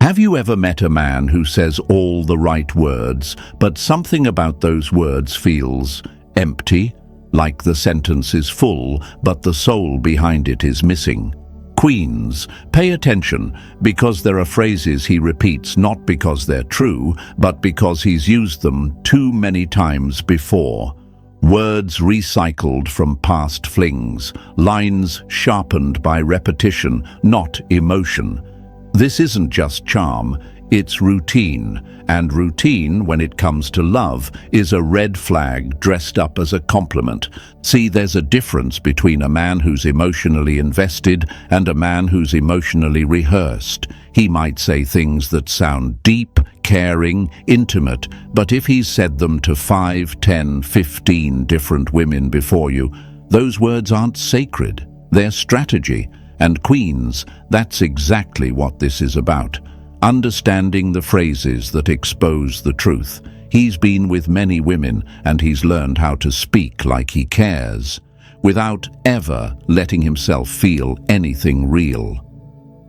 Have you ever met a man who says all the right words, but something about those words feels empty, like the sentence is full, but the soul behind it is missing? Queens, pay attention, because there are phrases he repeats not because they're true, but because he's used them too many times before. Words recycled from past flings, lines sharpened by repetition, not emotion. This isn't just charm, it's routine, and routine, when it comes to love, is a red flag dressed up as a compliment. See, there's a difference between a man who's emotionally invested and a man who's emotionally rehearsed. He might say things that sound deep, caring, intimate, but if he's said them to 5, 10, 15 different women before you, those words aren't sacred, they're strategy. And queens, that's exactly what this is about. Understanding the phrases that expose the truth. He's been with many women and he's learned how to speak like he cares, without ever letting himself feel anything real.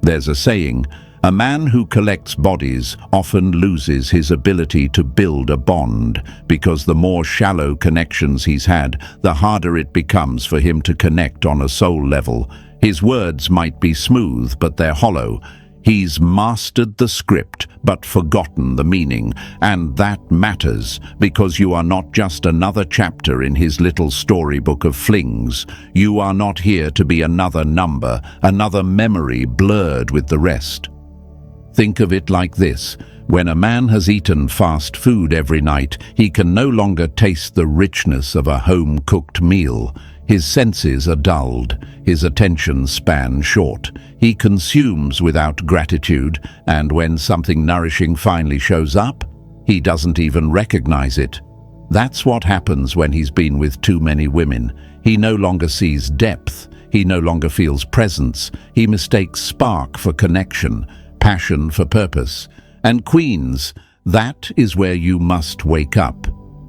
There's a saying, a man who collects bodies often loses his ability to build a bond, because the more shallow connections he's had, the harder it becomes for him to connect on a soul level. His words might be smooth, but they're hollow. He's mastered the script, but forgotten the meaning. And that matters, because you are not just another chapter in his little storybook of flings. You are not here to be another number, another memory blurred with the rest. Think of it like this. When a man has eaten fast food every night, he can no longer taste the richness of a home-cooked meal. His senses are dulled, his attention span short. He consumes without gratitude, and when something nourishing finally shows up, he doesn't even recognize it. That's what happens when he's been with too many women. He no longer sees depth, he no longer feels presence, he mistakes spark for connection, passion for purpose. And queens, that is where you must wake up.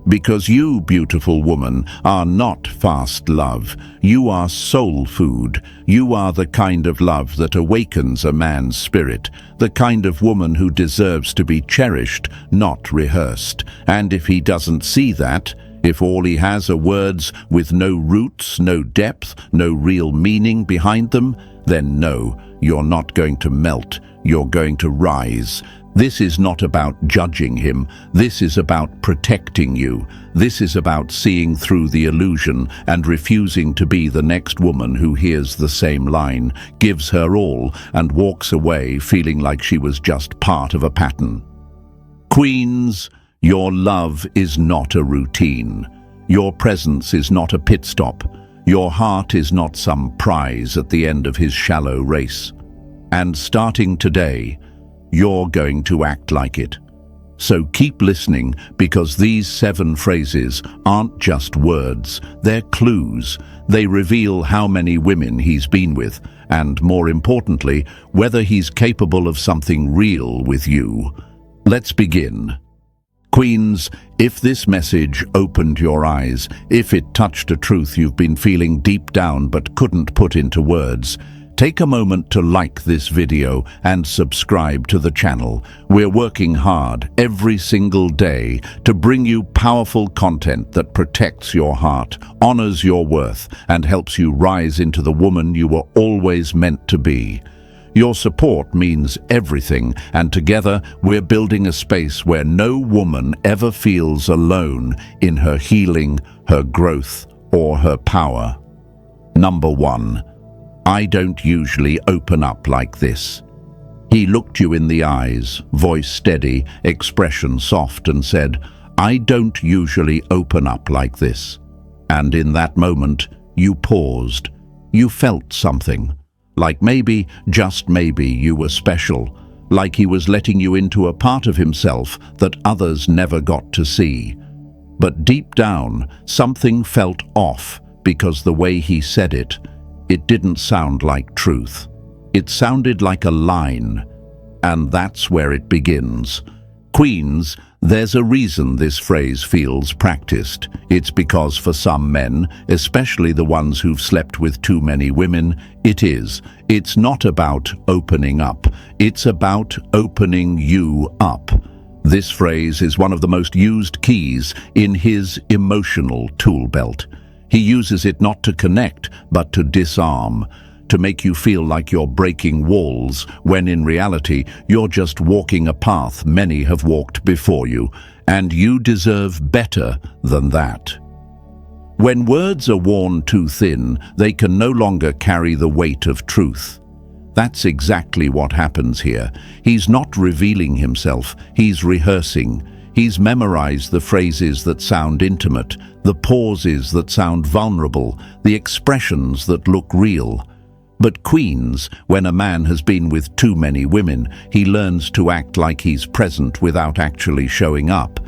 Because you, beautiful woman, are not fast love. You are soul food. You are the kind of love that awakens a man's spirit, the kind of woman who deserves to be cherished, not rehearsed. And if he doesn't see that, if all he has are words with no roots, no depth, no real meaning behind them, then no, you're not going to melt, you're going to rise. This is not about judging him. This is about protecting you. This is about seeing through the illusion and refusing to be the next woman who hears the same line, gives her all, and walks away feeling like she was just part of a pattern. Queens, your love is not a routine. Your presence is not a pit stop. Your heart is not some prize at the end of his shallow race. And starting today, you're going to act like it. So keep listening, because these 7 phrases aren't just words, they're clues. They reveal how many women he's been with, and more importantly, whether he's capable of something real with you. Let's begin. Queens, if this message opened your eyes, if it touched a truth you've been feeling deep down but couldn't put into words, take a moment to like this video and subscribe to the channel. We're working hard every single day to bring you powerful content that protects your heart, honors your worth, and helps you rise into the woman you were always meant to be. Your support means everything, and together we're building a space where no woman ever feels alone in her healing, her growth, or her power. Number 1. I don't usually open up like this. He looked you in the eyes, voice steady, expression soft, and said, I don't usually open up like this. And in that moment, you paused. You felt something. Like maybe, just maybe, you were special. Like he was letting you into a part of himself that others never got to see. But deep down, something felt off, because the way he said it didn't sound like truth. It sounded like a line, and that's where it begins. Queens, There's a reason this phrase feels practiced. It's because for some men, especially the ones who've slept with too many women, it is. It's not about opening up. It's about opening you up. This phrase is one of the most used keys in his emotional tool belt. He uses it not to connect, but to disarm, to make you feel like you're breaking walls, when in reality, you're just walking a path many have walked before you, and you deserve better than that. When words are worn too thin, they can no longer carry the weight of truth. That's exactly what happens here. He's not revealing himself, he's rehearsing. He's memorized the phrases that sound intimate, the pauses that sound vulnerable, the expressions that look real. But queens, when a man has been with too many women, he learns to act like he's present without actually showing up.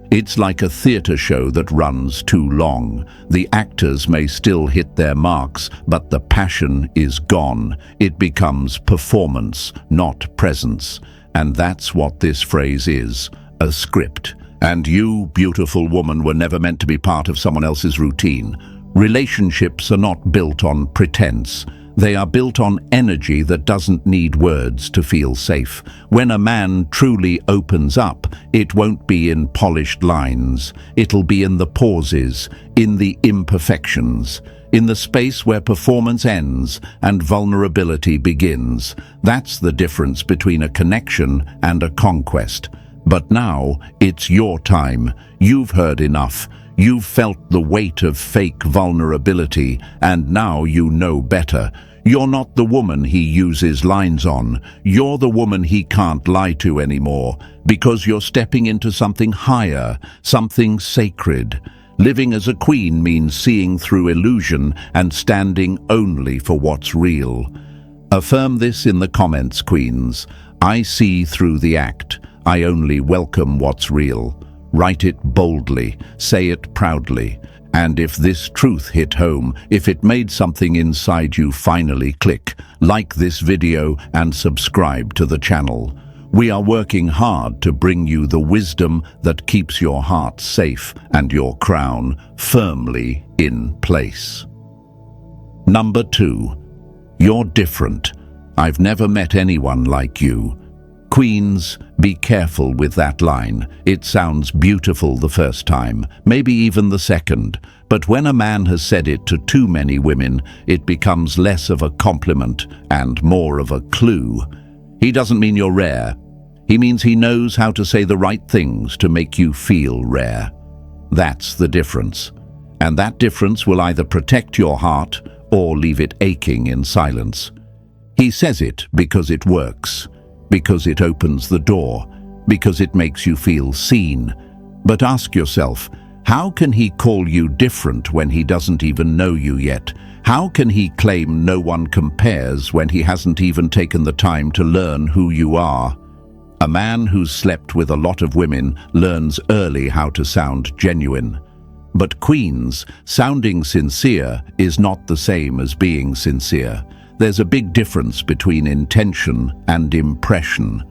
It's like a theater show that runs too long. The actors may still hit their marks, but the passion is gone. It becomes performance, not presence. And that's what this phrase is, a script. And you, beautiful woman, were never meant to be part of someone else's routine. Relationships are not built on pretense. They are built on energy that doesn't need words to feel safe. When a man truly opens up, it won't be in polished lines. It'll be in the pauses, in the imperfections, in the space where performance ends and vulnerability begins. That's the difference between a connection and a conquest. But now, it's your time. You've heard enough. You've felt the weight of fake vulnerability, and now you know better. You're not the woman he uses lines on. You're the woman he can't lie to anymore, because you're stepping into something higher, something sacred. Living as a queen means seeing through illusion and standing only for what's real. Affirm this in the comments, queens. I see through the act. I only welcome what's real. Write it boldly, say it proudly. And if this truth hit home, if it made something inside you finally click, like this video and subscribe to the channel. We are working hard to bring you the wisdom that keeps your heart safe and your crown firmly in place. Number 2. You're different. I've never met anyone like you. Queens, be careful with that line. It sounds beautiful the first time, maybe even the second. But when a man has said it to too many women, it becomes less of a compliment and more of a clue. He doesn't mean you're rare. He means he knows how to say the right things to make you feel rare. That's the difference. And that difference will either protect your heart or leave it aching in silence. He says it because it works. Because it opens the door, because it makes you feel seen. But ask yourself, how can he call you different when he doesn't even know you yet? How can he claim no one compares when he hasn't even taken the time to learn who you are? A man who's slept with a lot of women learns early how to sound genuine. But queens, sounding sincere is not the same as being sincere. There's a big difference between intention and impression.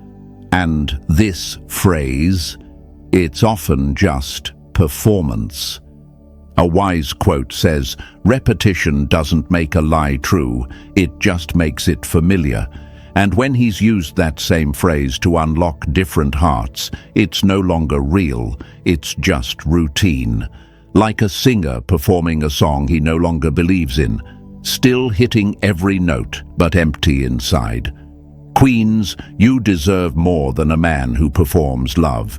And this phrase, it's often just performance. A wise quote says, "Repetition doesn't make a lie true, it just makes it familiar." And when he's used that same phrase to unlock different hearts, it's no longer real, it's just routine. Like a singer performing a song he no longer believes in. Still hitting every note, but empty inside. Queens, you deserve more than a man who performs love.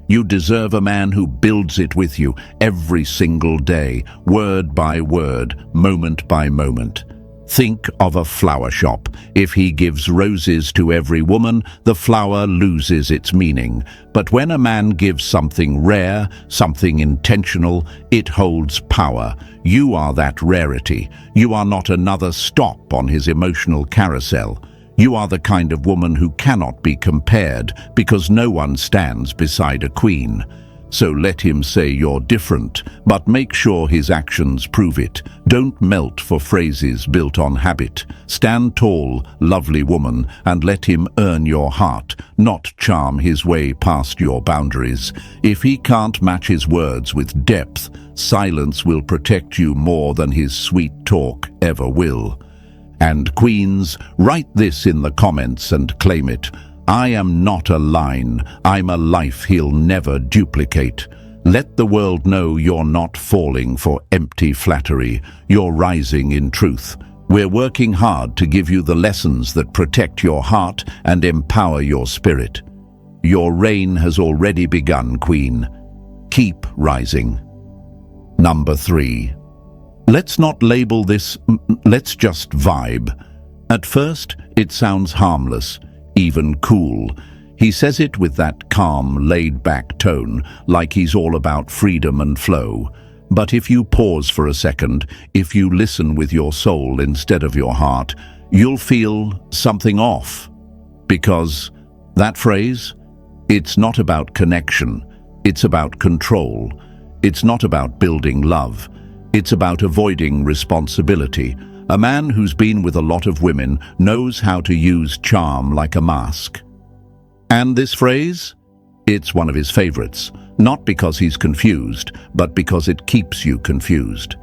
You deserve a man who builds it with you every single day, word by word, moment by moment. Think of a flower shop. If he gives roses to every woman, the flower loses its meaning. But when a man gives something rare, something intentional, it holds power. You are that rarity. You are not another stop on his emotional carousel. You are the kind of woman who cannot be compared because no one stands beside a queen. So let him say you're different, but make sure his actions prove it. Don't melt for phrases built on habit. Stand tall, lovely woman, and let him earn your heart, not charm his way past your boundaries. If he can't match his words with depth, silence will protect you more than his sweet talk ever will. And queens, write this in the comments and claim it. I am not a line, I'm a life he'll never duplicate. Let the world know you're not falling for empty flattery, you're rising in truth. We're working hard to give you the lessons that protect your heart and empower your spirit. Your reign has already begun, Queen. Keep rising. Number 3. Let's not label this, let's just vibe. At first, it sounds harmless, even cool. He says it with that calm, laid-back tone, like he's all about freedom and flow. But if you pause for a second, if you listen with your soul instead of your heart, you'll feel something off. Because that phrase, it's not about connection, it's about control. It's not about building love, it's about avoiding responsibility. A man who's been with a lot of women knows how to use charm like a mask. And this phrase? It's one of his favorites, not because he's confused, but because it keeps you confused.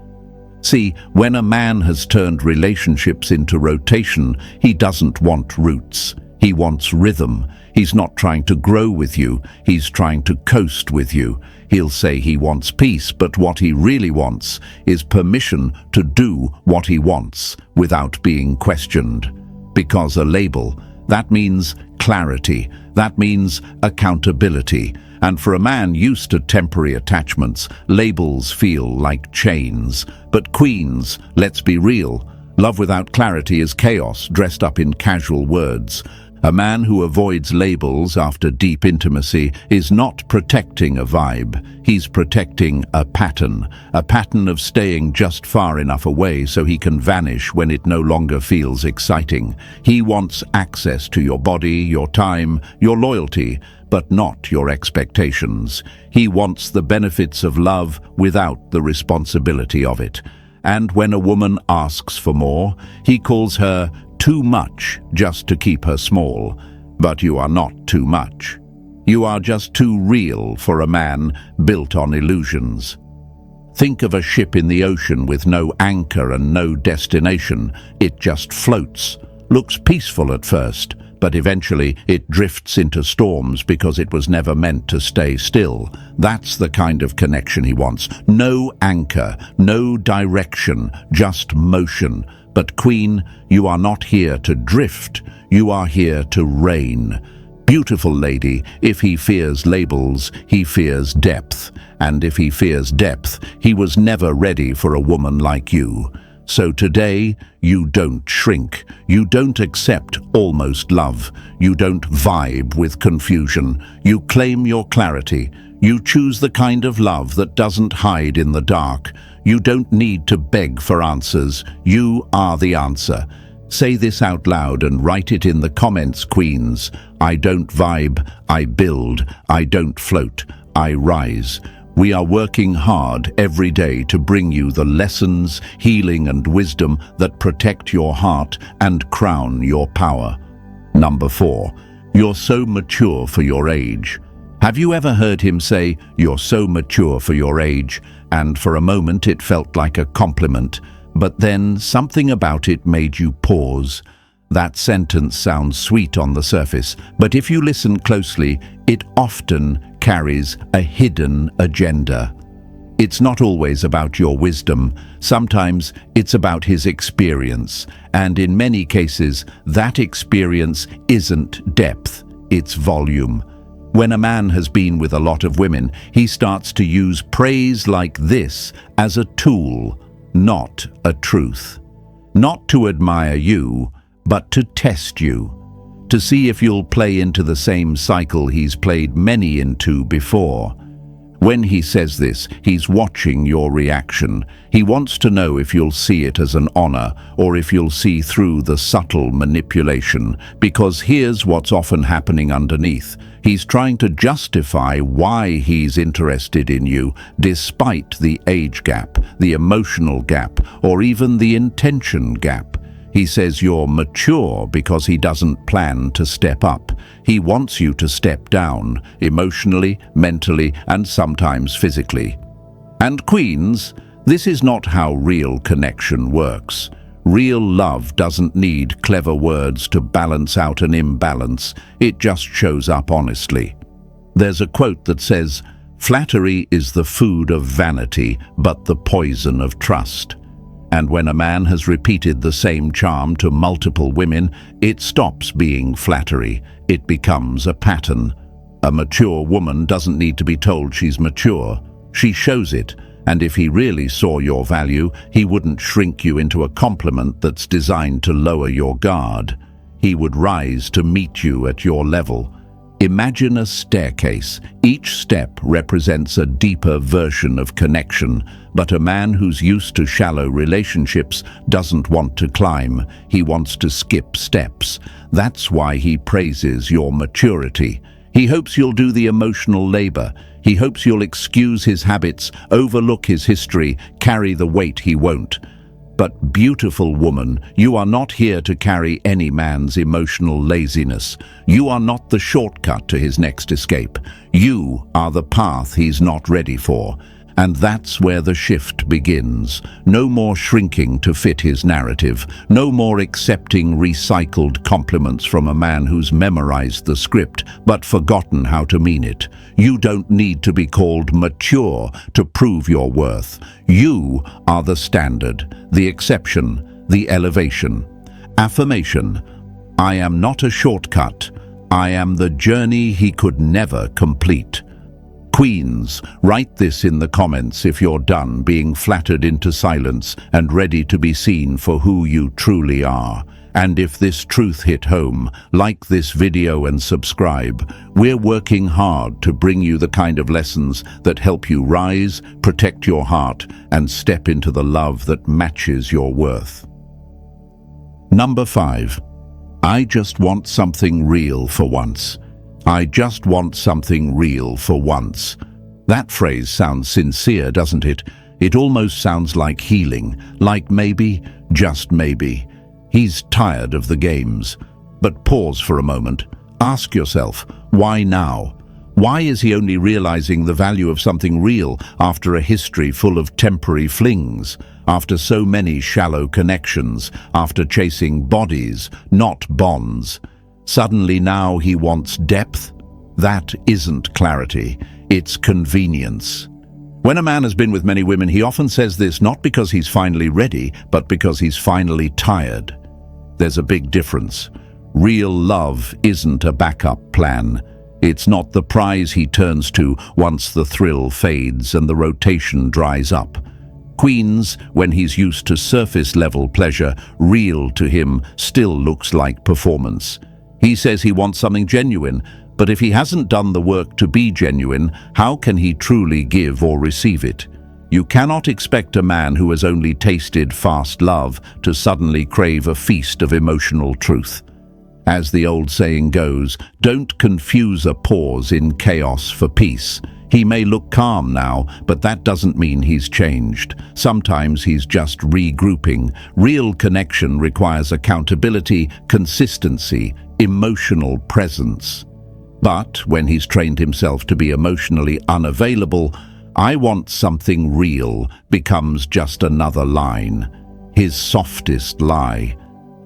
See, when a man has turned relationships into rotation, he doesn't want roots. He wants rhythm. He's not trying to grow with you, he's trying to coast with you. He'll say he wants peace, but what he really wants is permission to do what he wants without being questioned. Because a label, that means clarity, that means accountability. And for a man used to temporary attachments, labels feel like chains. But queens, let's be real, love without clarity is chaos dressed up in casual words. A man who avoids labels after deep intimacy is not protecting a vibe, he's protecting a pattern of staying just far enough away so he can vanish when it no longer feels exciting. He wants access to your body, your time, your loyalty, but not your expectations. He wants the benefits of love without the responsibility of it. And when a woman asks for more, he calls her too much just to keep her small. But you are not too much. You are just too real for a man built on illusions. Think of a ship in the ocean with no anchor and no destination. It just floats. Looks peaceful at first, but eventually it drifts into storms because it was never meant to stay still. That's the kind of connection he wants. No anchor, no direction, just motion. But Queen, you are not here to drift, you are here to reign. Beautiful lady, if he fears labels, he fears depth. And if he fears depth, he was never ready for a woman like you. So today, you don't shrink, you don't accept almost love, you don't vibe with confusion, you claim your clarity, you choose the kind of love that doesn't hide in the dark. You don't need to beg for answers, you are the answer. Say this out loud and write it in the comments, queens. I don't vibe, I build, I don't float, I rise. We are working hard every day to bring you the lessons, healing and wisdom that protect your heart and crown your power. Number 4, you're so mature for your age. Have you ever heard him say, "You're so mature for your age," and for a moment it felt like a compliment, but then something about it made you pause? That sentence sounds sweet on the surface, but if you listen closely, it often carries a hidden agenda. It's not always about your wisdom. Sometimes it's about his experience, and in many cases, that experience isn't depth, it's volume. When a man has been with a lot of women, he starts to use praise like this as a tool, not a truth. Not to admire you, but to test you, to see if you'll play into the same cycle he's played many into before. When he says this, he's watching your reaction. He wants to know if you'll see it as an honor or if you'll see through the subtle manipulation, because here's what's often happening underneath. He's trying to justify why he's interested in you, despite the age gap, the emotional gap, or even the intention gap. He says you're mature because he doesn't plan to step up. He wants you to step down, emotionally, mentally, and sometimes physically. And queens, this is not how real connection works. Real love doesn't need clever words to balance out an imbalance. It just shows up honestly. There's a quote that says, "Flattery is the food of vanity, but the poison of trust." And when a man has repeated the same charm to multiple women, it stops being flattery. It becomes a pattern. A mature woman doesn't need to be told she's mature. She shows it, and if he really saw your value, he wouldn't shrink you into a compliment that's designed to lower your guard. He would rise to meet you at your level. Imagine a staircase. Each step represents a deeper version of connection, but a man who's used to shallow relationships doesn't want to climb. He wants to skip steps. That's why he praises your maturity. He hopes you'll do the emotional labor. He hopes you'll excuse his habits, overlook his history, carry the weight he won't. But beautiful woman, you are not here to carry any man's emotional laziness. You are not the shortcut to his next escape. You are the path he's not ready for. And that's where the shift begins. No more shrinking to fit his narrative. No more accepting recycled compliments from a man who's memorized the script but forgotten how to mean it. You don't need to be called mature to prove your worth. You are the standard, the exception, the elevation. Affirmation: I am not a shortcut. I am the journey he could never complete. Queens, write this in the comments if you're done being flattered into silence and ready to be seen for who you truly are. And if this truth hit home, like this video and subscribe. We're working hard to bring you the kind of lessons that help you rise, protect your heart, and step into the love that matches your worth. Number 5. I just want something real for once. I just want something real for once. That phrase sounds sincere, doesn't it? It almost sounds like healing, like maybe, just maybe. He's tired of the games. But pause for a moment. Ask yourself, why now? Why is he only realizing the value of something real after a history full of temporary flings, after so many shallow connections, after chasing bodies, not bonds? Suddenly now he wants depth? That isn't clarity, it's convenience. When a man has been with many women, he often says this not because he's finally ready, but because he's finally tired. There's a big difference. Real love isn't a backup plan. It's not the prize he turns to once the thrill fades and the rotation dries up. Queens, when he's used to surface-level pleasure, real to him still looks like performance. He says he wants something genuine, but if he hasn't done the work to be genuine, how can he truly give or receive it? You cannot expect a man who has only tasted fast love to suddenly crave a feast of emotional truth. As the old saying goes, don't confuse a pause in chaos for peace. He may look calm now, but that doesn't mean he's changed. Sometimes he's just regrouping. Real connection requires accountability, consistency, emotional presence. But when he's trained himself to be emotionally unavailable, "I want something real" becomes just another line. His softest lie.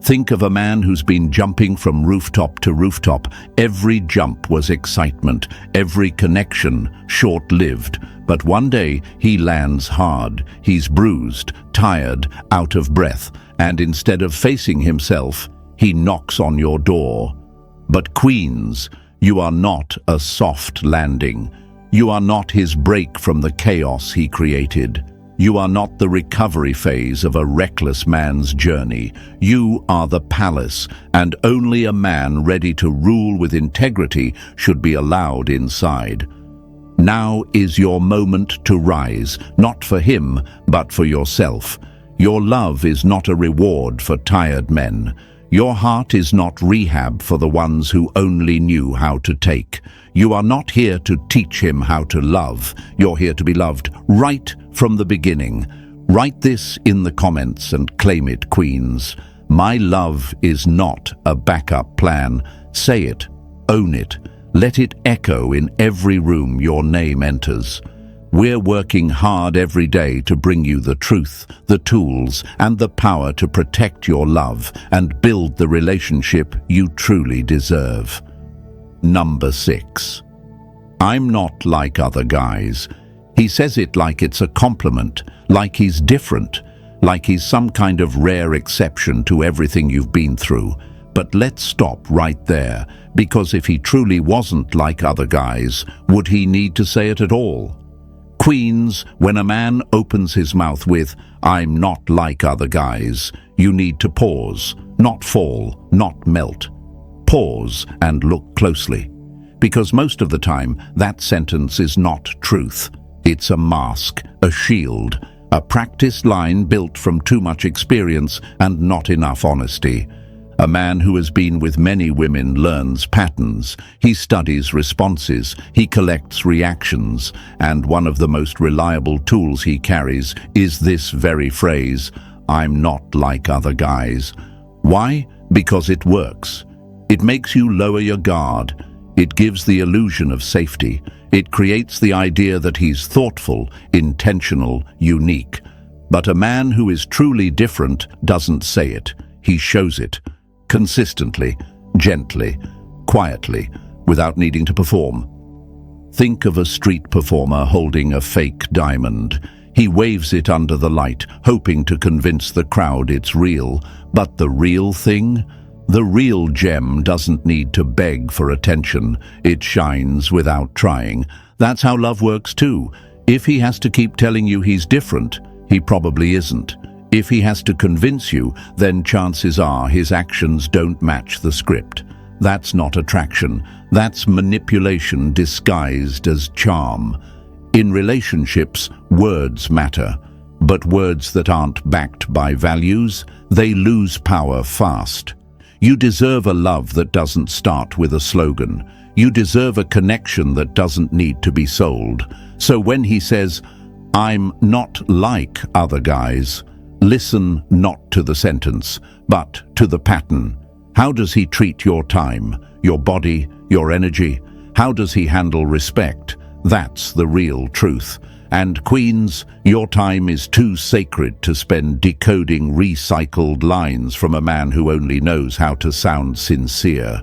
Think of a man who's been jumping from rooftop to rooftop. Every jump was excitement, every connection short-lived. But one day he lands hard. He's bruised, tired, out of breath, and instead of facing himself, he knocks on your door. But queens, you are not a soft landing. You are not his break from the chaos he created. You are not the recovery phase of a reckless man's journey. You are the palace, and only a man ready to rule with integrity should be allowed inside. Now is your moment to rise, not for him, but for yourself. Your love is not a reward for tired men. Your heart is not rehab for the ones who only knew how to take. You are not here to teach him how to love. You're here to be loved right from the beginning. Write this in the comments and claim it, queens. My love is not a backup plan. Say it, own it. Let it echo in every room your name enters. We're working hard every day to bring you the truth, the tools, and the power to protect your love and build the relationship you truly deserve. Number 6. I'm not like other guys. He says it like it's a compliment, like he's different, like he's some kind of rare exception to everything you've been through. But let's stop right there, because if he truly wasn't like other guys, would he need to say it at all? Queens, when a man opens his mouth with, "I'm not like other guys," you need to pause, not fall, not melt. Pause and look closely. Because most of the time, that sentence is not truth. It's a mask, a shield, a practiced line built from too much experience and not enough honesty. A man who has been with many women learns patterns. He studies responses. He collects reactions. And one of the most reliable tools he carries is this very phrase, "I'm not like other guys." Why? Because it works. It makes you lower your guard. It gives the illusion of safety. It creates the idea that he's thoughtful, intentional, unique. But a man who is truly different doesn't say it. He shows it. Consistently, gently, quietly, without needing to perform. Think of a street performer holding a fake diamond. He waves it under the light, hoping to convince the crowd it's real. But the real thing? The real gem doesn't need to beg for attention. It shines without trying. That's how love works too. If he has to keep telling you he's different, he probably isn't. If he has to convince you, then chances are his actions don't match the script. That's not attraction. That's manipulation disguised as charm. In relationships, words matter. But words that aren't backed by values, they lose power fast. You deserve a love that doesn't start with a slogan. You deserve a connection that doesn't need to be sold. So when he says, "I'm not like other guys," listen not to the sentence, but to the pattern. How does he treat your time, your body, your energy? How does he handle respect? That's the real truth. And queens, your time is too sacred to spend decoding recycled lines from a man who only knows how to sound sincere.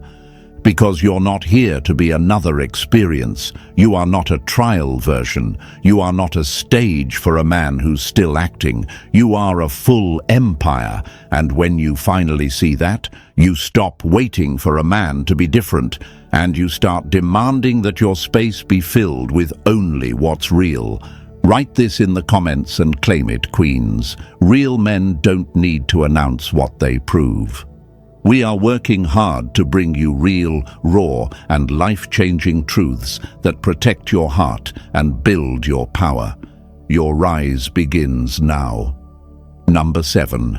Because you're not here to be another experience. You are not a trial version. You are not a stage for a man who's still acting. You are a full empire. And when you finally see that, you stop waiting for a man to be different, and you start demanding that your space be filled with only what's real. Write this in the comments and claim it, queens. Real men don't need to announce what they prove. We are working hard to bring you real, raw, and life-changing truths that protect your heart and build your power. Your rise begins now. Number 7.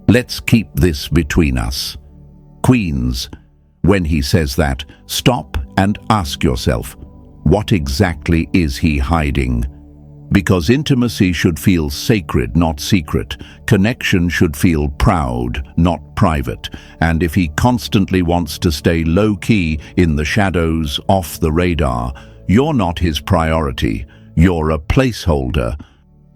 Let's keep this between us. Queens, when he says that, stop and ask yourself, what exactly is he hiding? Because intimacy should feel sacred, not secret. Connection should feel proud, not private. And if he constantly wants to stay low-key, in the shadows, off the radar, you're not his priority. You're a placeholder.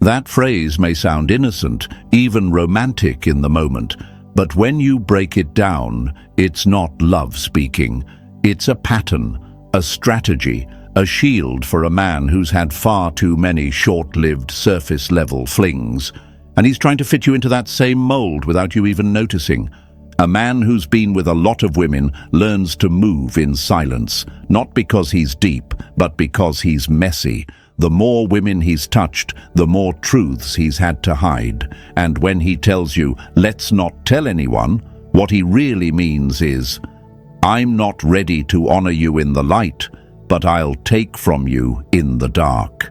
That phrase may sound innocent, even romantic in the moment, but when you break it down, it's not love speaking. It's a pattern, a strategy, a shield for a man who's had far too many short-lived surface-level flings. And he's trying to fit you into that same mold without you even noticing. A man who's been with a lot of women learns to move in silence, not because he's deep, but because he's messy. The more women he's touched, the more truths he's had to hide. And when he tells you, "Let's not tell anyone," what he really means is, "I'm not ready to honor you in the light. but I'll take from you in the dark.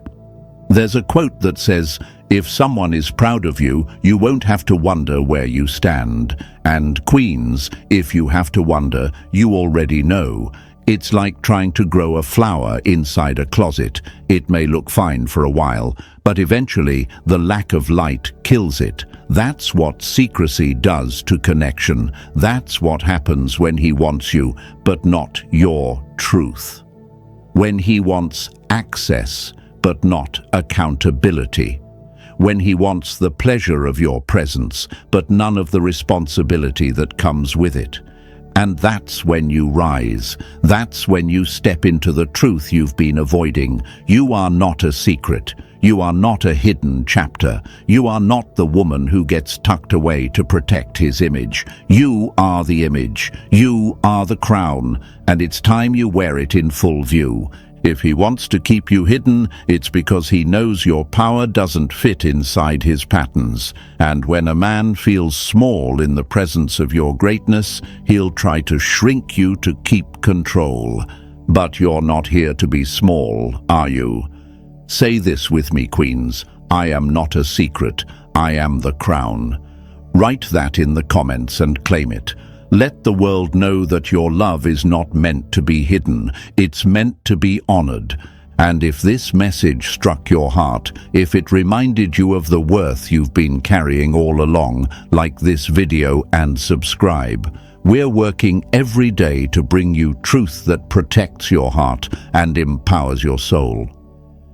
There's a quote that says, if someone is proud of you, you won't have to wonder where you stand. And queens, if you have to wonder, you already know. It's like trying to grow a flower inside a closet. It may look fine for a while, but eventually the lack of light kills it. That's what secrecy does to connection. That's what happens when he wants you, but not your truth. When he wants access, but not accountability. When he wants the pleasure of your presence, but none of the responsibility that comes with it. And that's when you rise. That's when you step into the truth you've been avoiding. You are not a secret. You are not a hidden chapter. You are not the woman who gets tucked away to protect his image. You are the image. You are the crown. And it's time you wear it in full view. If he wants to keep you hidden, it's because he knows your power doesn't fit inside his patterns. And when a man feels small in the presence of your greatness, he'll try to shrink you to keep control. But you're not here to be small, are you? Say this with me, queens. I am not a secret. I am the crown. Write that in the comments and claim it. Let the world know that your love is not meant to be hidden. It's meant to be honored. And if this message struck your heart, if it reminded you of the worth you've been carrying all along, like this video and subscribe. We're working every day to bring you truth that protects your heart and empowers your soul.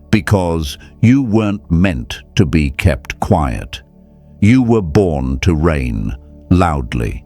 Because you weren't meant to be kept quiet. You were born to reign loudly.